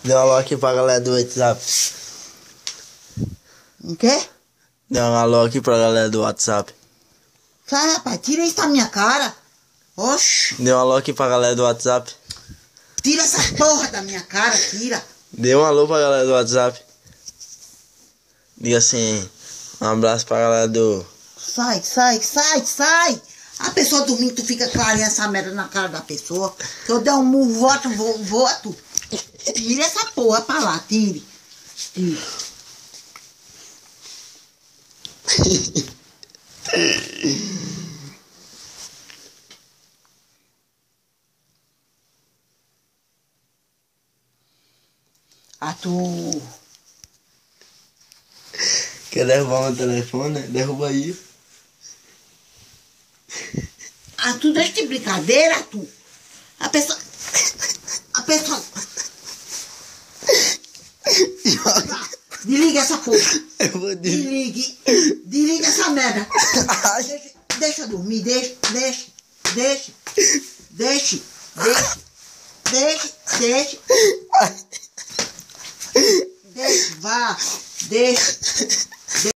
Deu um alô aqui pra galera do WhatsApp. O quê? Deu um alô aqui pra galera do WhatsApp. Sai, rapaz, tira isso da minha cara. Oxi, Deu um alô aqui pra galera do WhatsApp. tira essa porra da minha cara, tira. Deu um alô pra galera do WhatsApp. Diga assim, um abraço pra galera do... Sai, sai, sai, sai. A pessoa dormindo, tu fica clareando essa merda na cara da pessoa. Se eu der um murro, voto. Tira essa porra pra lá, tire. Tire. Tu... Quer derrubar meu telefone? Derruba aí. Tu deixa de brincadeira, tu. A pessoa... Desliga essa porra. Eu vou Desligue. Desliga essa merda. Deixa eu dormir, deixa. Deixa, vá, deixa.